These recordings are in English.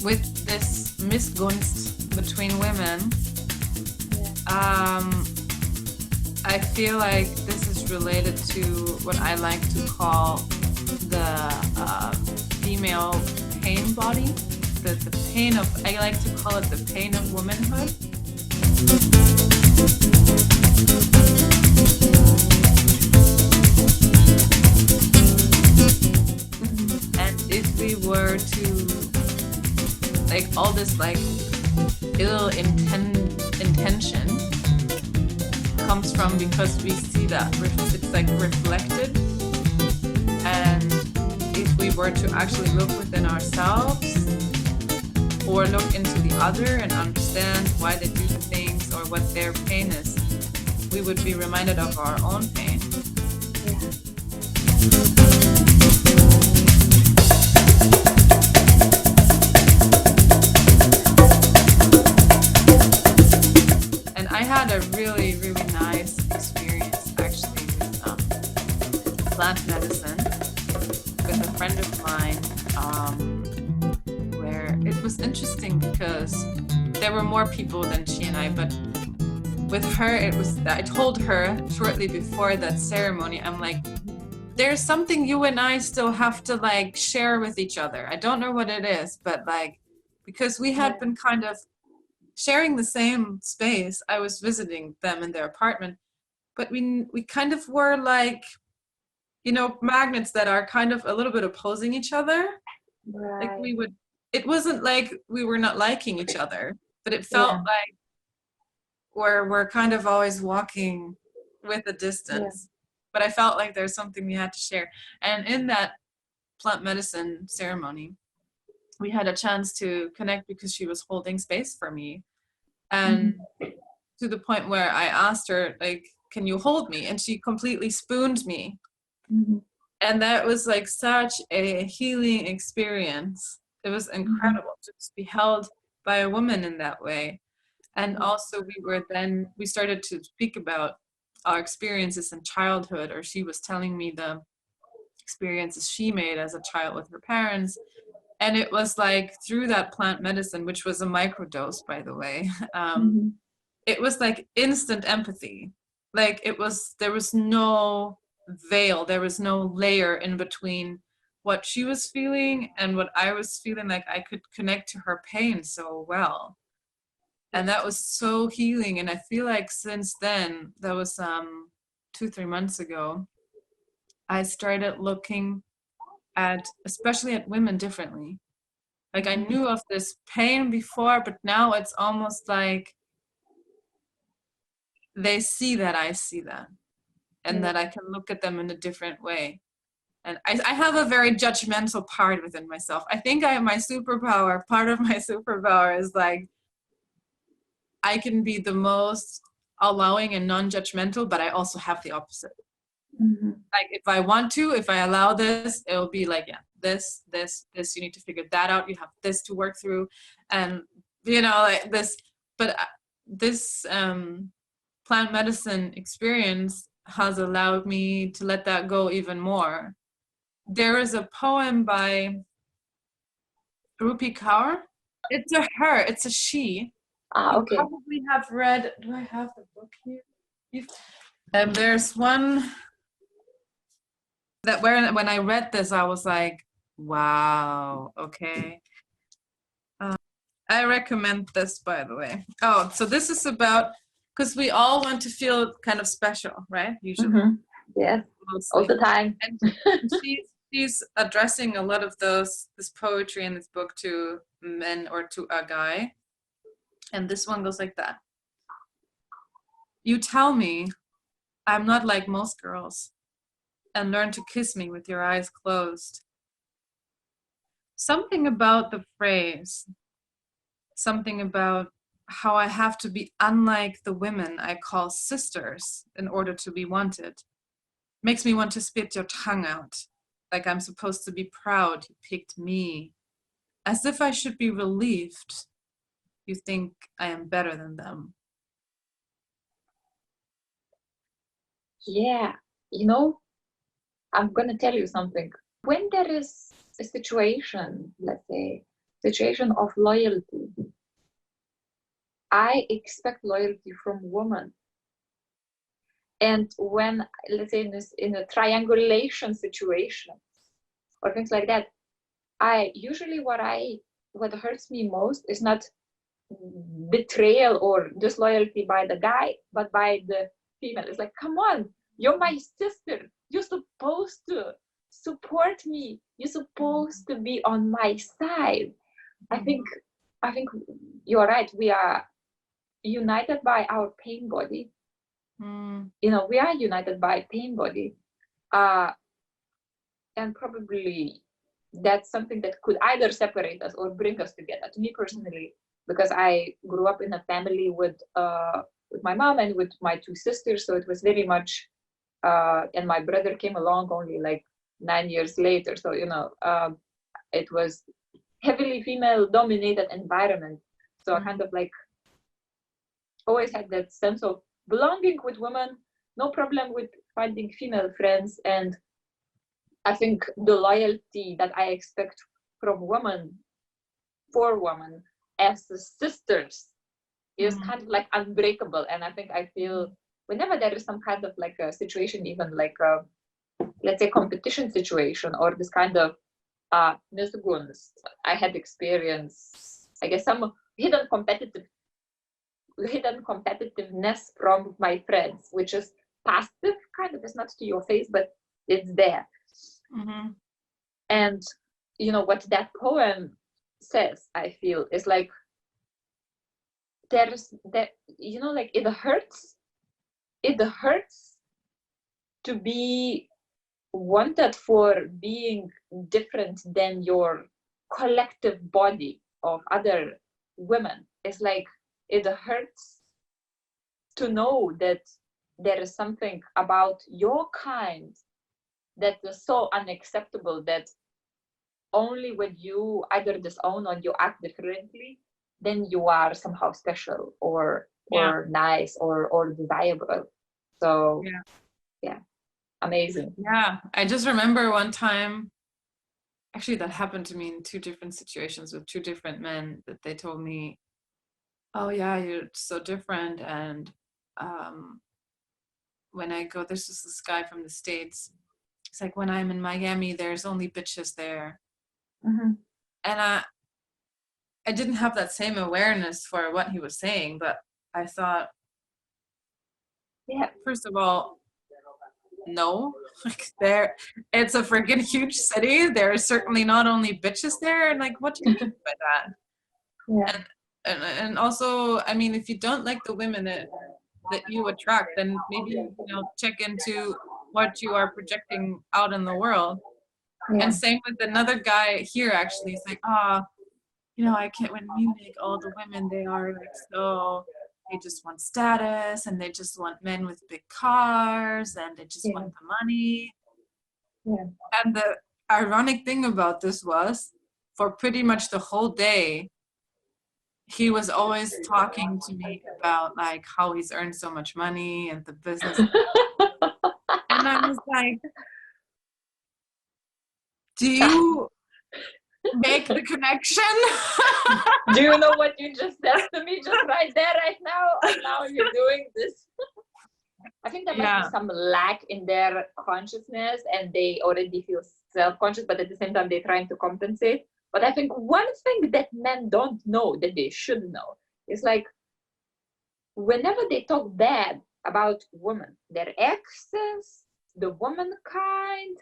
with this Missgunst between women, I feel like this is related to what I like to call the female pain body, the pain of, I like to call it the pain of womanhood. And if we were to, like, all this like ill intention comes from because we see that it's like reflected, and if we were to actually look within ourselves or look into the other and understand why they do the things or what their pain is, we would be reminded of our own pain. And I had a really, really nice experience actually with plant medicine with a friend of mine, where it was interesting because there were more people than she and I, but with her, it was, I told her shortly before that ceremony, I'm like, there's something you and I still have to like share with each other. I don't know what it is, but like, because we had been kind of sharing the same space. I was visiting them in their apartment, but we kind of were like, you know, magnets that are kind of a little bit opposing each other. Right. Like we would, it wasn't like we were not liking each other, but it felt like we're kind of always walking with a distance. But I felt like there's something we had to share. And in that plant medicine ceremony, we had a chance to connect because she was holding space for me. And to the point where I asked her, like, can you hold me? And she completely spooned me. And that was like such a healing experience. It was incredible to just be held by a woman in that way. And also we started to speak about our experiences in childhood, or she was telling me the experiences she made as a child with her parents. And it was like through that plant medicine, which was a microdose, by the way, it was like instant empathy. Like there was no veil, there was no layer in between what she was feeling and what I was feeling. Like I could connect to her pain so well. And that was so healing. And I feel like since then, that was 2-3 months ago, I started looking at, especially at women, differently. Like I knew of this pain before, but now it's almost like they see that I see that, and that I can look at them in a different way. And I have a very judgmental part within myself. I think my superpower, part of my superpower is like, I can be the most allowing and non-judgmental, but I also have the opposite. Like if I want to, if I allow this, it'll be like, yeah, this, you need to figure that out. You have this to work through. And, you know, like this, but this plant medicine experience has allowed me to let that go even more. There is a poem by Rupi Kaur. It's a her, it's a she. You probably have read, do I have the book here? There's one that when I read this, I was like, wow, okay. I recommend this, by the way. Oh, so this is about, because we all want to feel kind of special, right? Usually. Yes, all the time. And she's addressing a lot of this poetry in this book to men or to a guy. And this one goes like that. You tell me I'm not like most girls, and learn to kiss me with your eyes closed. Something about the phrase, something about how I have to be unlike the women I call sisters in order to be wanted, makes me want to spit your tongue out, like I'm supposed to be proud you picked me, as if I should be relieved you think I am better than them. Yeah, you know, I'm gonna tell you something. When there is a situation, let's say, situation of loyalty. I expect loyalty from women. And when, let's say, in a triangulation situation or things like that, what hurts me most is not betrayal or disloyalty by the guy, but by the female. It's like, come on, you're my sister. You're supposed to support me. You're supposed to be on my side. I think you're right. We are united by our pain body. We are united by pain body. And probably that's something that could either separate us or bring us together. To me personally, because I grew up in a family with my mom and with my two sisters, so it was very much, and my brother came along only like 9 years later. So it was heavily female-dominated environment. So I kind of like always had that sense of belonging with women, no problem with finding female friends, and I think the loyalty that I expect from women for women as sisters is kind of like unbreakable. And I think I feel whenever there is some kind of like a situation, even like a, let's say, competition situation or this kind of misguns, I had experienced, I guess, some hidden competitiveness from my friends, which is passive, kind of. It's not to your face, but it's there. And what that poem says, I feel, is like there's that, like it hurts to be wanted for being different than your collective body of other women. It's like it hurts to know that there is something about your kind that is so unacceptable that only when you either disown or you act differently, then you are somehow special or nice or desirable. So yeah, amazing. Yeah, I just remember one time, actually that happened to me in 2 different situations with 2 different men, that they told me, oh yeah, you're so different. And when I go, there's just this guy from the States. It's like, when I'm in Miami, there's only bitches there. And I didn't have that same awareness for what he was saying, but I thought, first of all, no, like it's a freaking huge city. There are certainly not only bitches there. And like, what do you mean by that? And also, I mean, if you don't like the women that you attract, then maybe check into what you are projecting out in the world. And same with another guy here, actually. It's like, I can't, when Munich, all the women, they are like, so they just want status, and they just want men with big cars, and they just want the money. And the ironic thing about this was, for pretty much the whole day, he was always talking to me about like how he's earned so much money and the business. And I was like, do you make the connection? Do you know what you just said to me just right there, right now? And now you're doing this. I think there must be some lack in their consciousness, and they already feel self-conscious, but at the same time they're trying to compensate. But I think one thing that men don't know that they should know is like, whenever they talk bad about women, their exes, the womankind,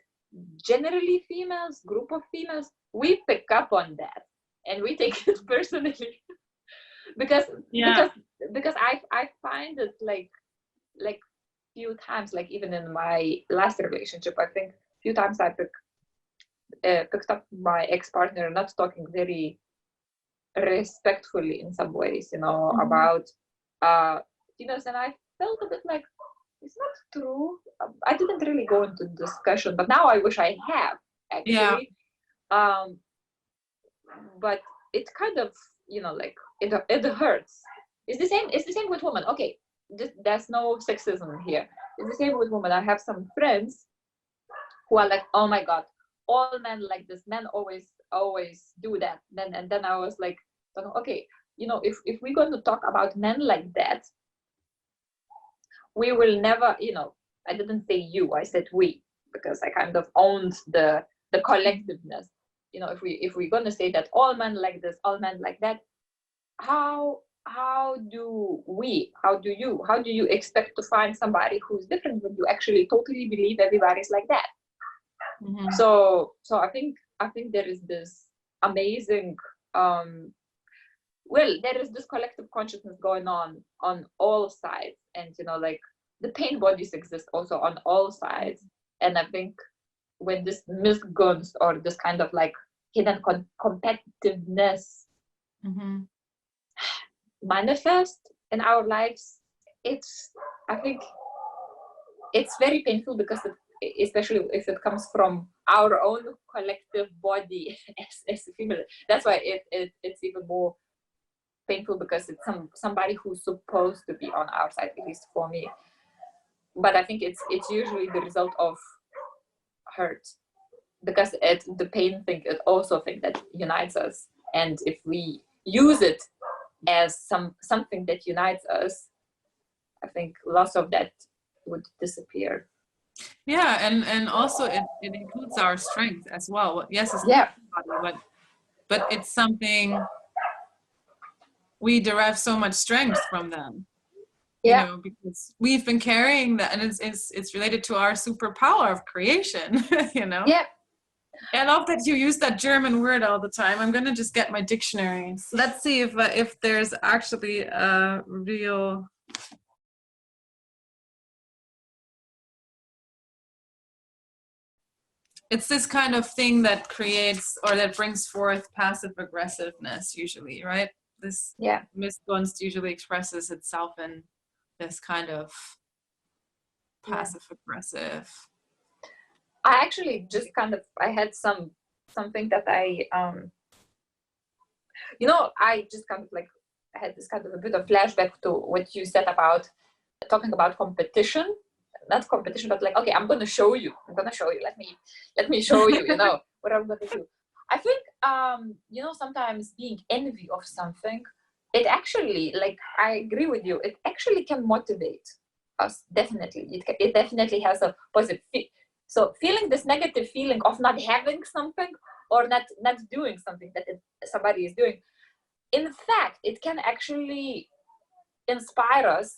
generally females, group of females, we pick up on that and we take it personally. because I find it like few times, like even in my last relationship, I think few times I picked up my ex-partner not talking very respectfully in some ways, about and I felt a bit like, it's not true. I didn't really go into discussion, but now I wish I have, actually. But it kind of, like it hurts. It's the same with women. Okay, there's no sexism here. It's the same with women. I have some friends who are like, oh my god, all men like this. Men always always do that. Then I was like, okay, if we're going to talk about men like that, we will never, I didn't say you, I said we, because I kind of owned the collectiveness. If we're going to say that all men like this, all men like that, how do you expect to find somebody who's different when you actually totally believe everybody's like that? Mm-hmm. So I think there is this amazing there is this collective consciousness going on all sides, and like the pain bodies exist also on all sides. And I think when this misguns or this kind of like hidden competitiveness Mm-hmm. manifest in our lives, I think it's very painful, because especially if it comes from our own collective body as a female. That's why it's even more painful, because it's somebody who's supposed to be on our side, at least for me. But I think it's usually the result of hurt, because the pain thing is also a thing that unites us, and if we use it as something that unites us, I think lots of that would disappear. Yeah, and also it includes our strength as well. Yes, it's body, but it's something we derive so much strength from them. Because we've been carrying that, and it's related to our superpower of creation. Yeah. I love that you use that German word all the time. I'm gonna just get my dictionary. So let's see if there's actually a real. It's this kind of thing that creates or that brings forth passive aggressiveness, usually, right? This misgunst usually expresses itself in this kind of passive aggressive. I actually just I had something that I just kind of like had this kind of a bit of flashback to what you said about talking about competition. Not competition, but like, okay, I'm gonna show you. Let me show you, what I'm gonna do. I think sometimes being envy of something, it actually, like, I agree with you, it actually can motivate us. Definitely, it definitely has a positive so feeling this negative feeling of not having something or not doing something that somebody is doing, in fact, it can actually inspire us,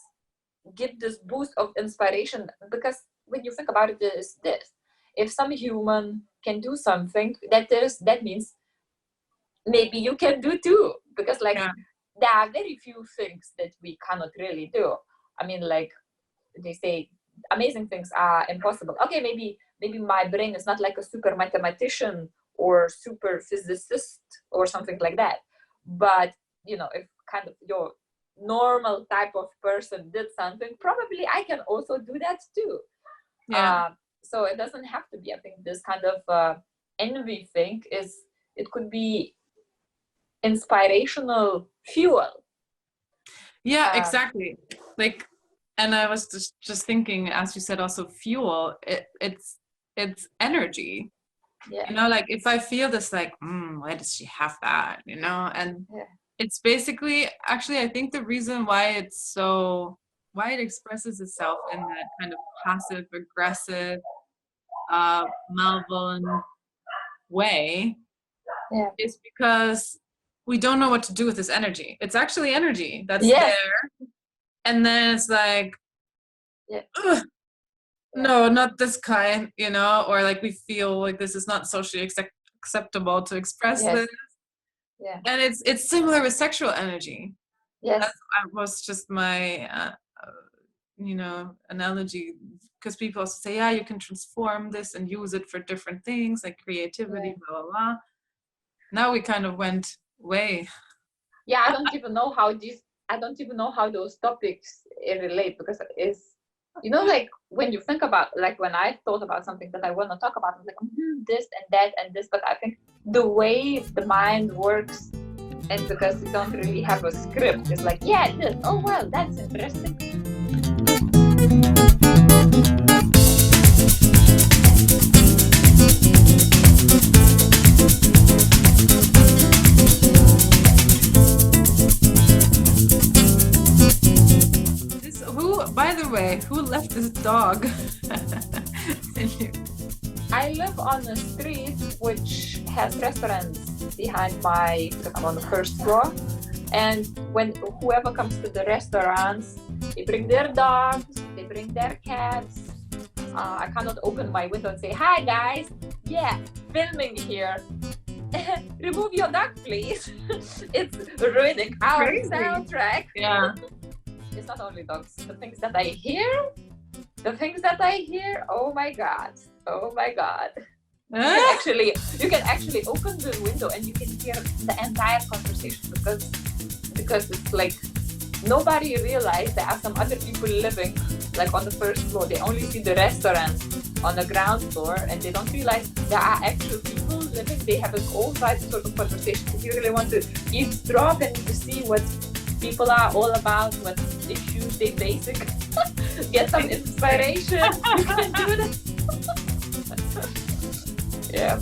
give this boost of inspiration. Because when you think about it, is this: if some human can do something, that means maybe you can do too. Because there are very few things that we cannot really do. I mean, like they say, amazing things are impossible. Okay, maybe my brain is not like a super mathematician or super physicist or something like that, but if kind of your normal type of person did something, probably I can also do that too. So it doesn't have to be. I think this kind of envy thing it could be inspirational fuel. Yeah, exactly. Like, and I was just thinking, as you said, also fuel. It's energy. Like if I feel this, like, why does she have that? And it's basically, actually, I think the reason why it expresses itself in that kind of passive aggressive, malevolent way is because we don't know what to do with this energy. It's actually energy that's there. And then it's like, no, not this kind, or like we feel like this is not socially acceptable to express this. And it's similar with sexual energy. That was just my analogy, because people also say, you can transform this and use it for different things like creativity, blah blah blah. Now we kind of went way. I don't even know how those topics relate, because it's like when you think about, like when I thought about something that I want to talk about, I'm like, this and that and this. But I think the way the mind works, and because you don't really have a script, it's like, this, oh well, that's interesting. left this dog. I live on a street which has restaurants behind because I'm on the first floor. And when whoever comes to the restaurants, they bring their dogs, they bring their cats. I cannot open my window and say, "Hi guys, yeah, filming here. Remove your dog, please." It's ruining our soundtrack. Yeah. It's not only dogs. The things that I hear, oh my God. You can actually open the window and you can hear the entire conversation because it's like nobody realized there are some other people living like on the first floor. They only see the restaurant on the ground floor and they don't realize there are actual people living. They have an all types sort of conversation. If you really want to eavesdrop and to see what people are all about, what issues they basic, get some inspiration, you can do that. Yeah.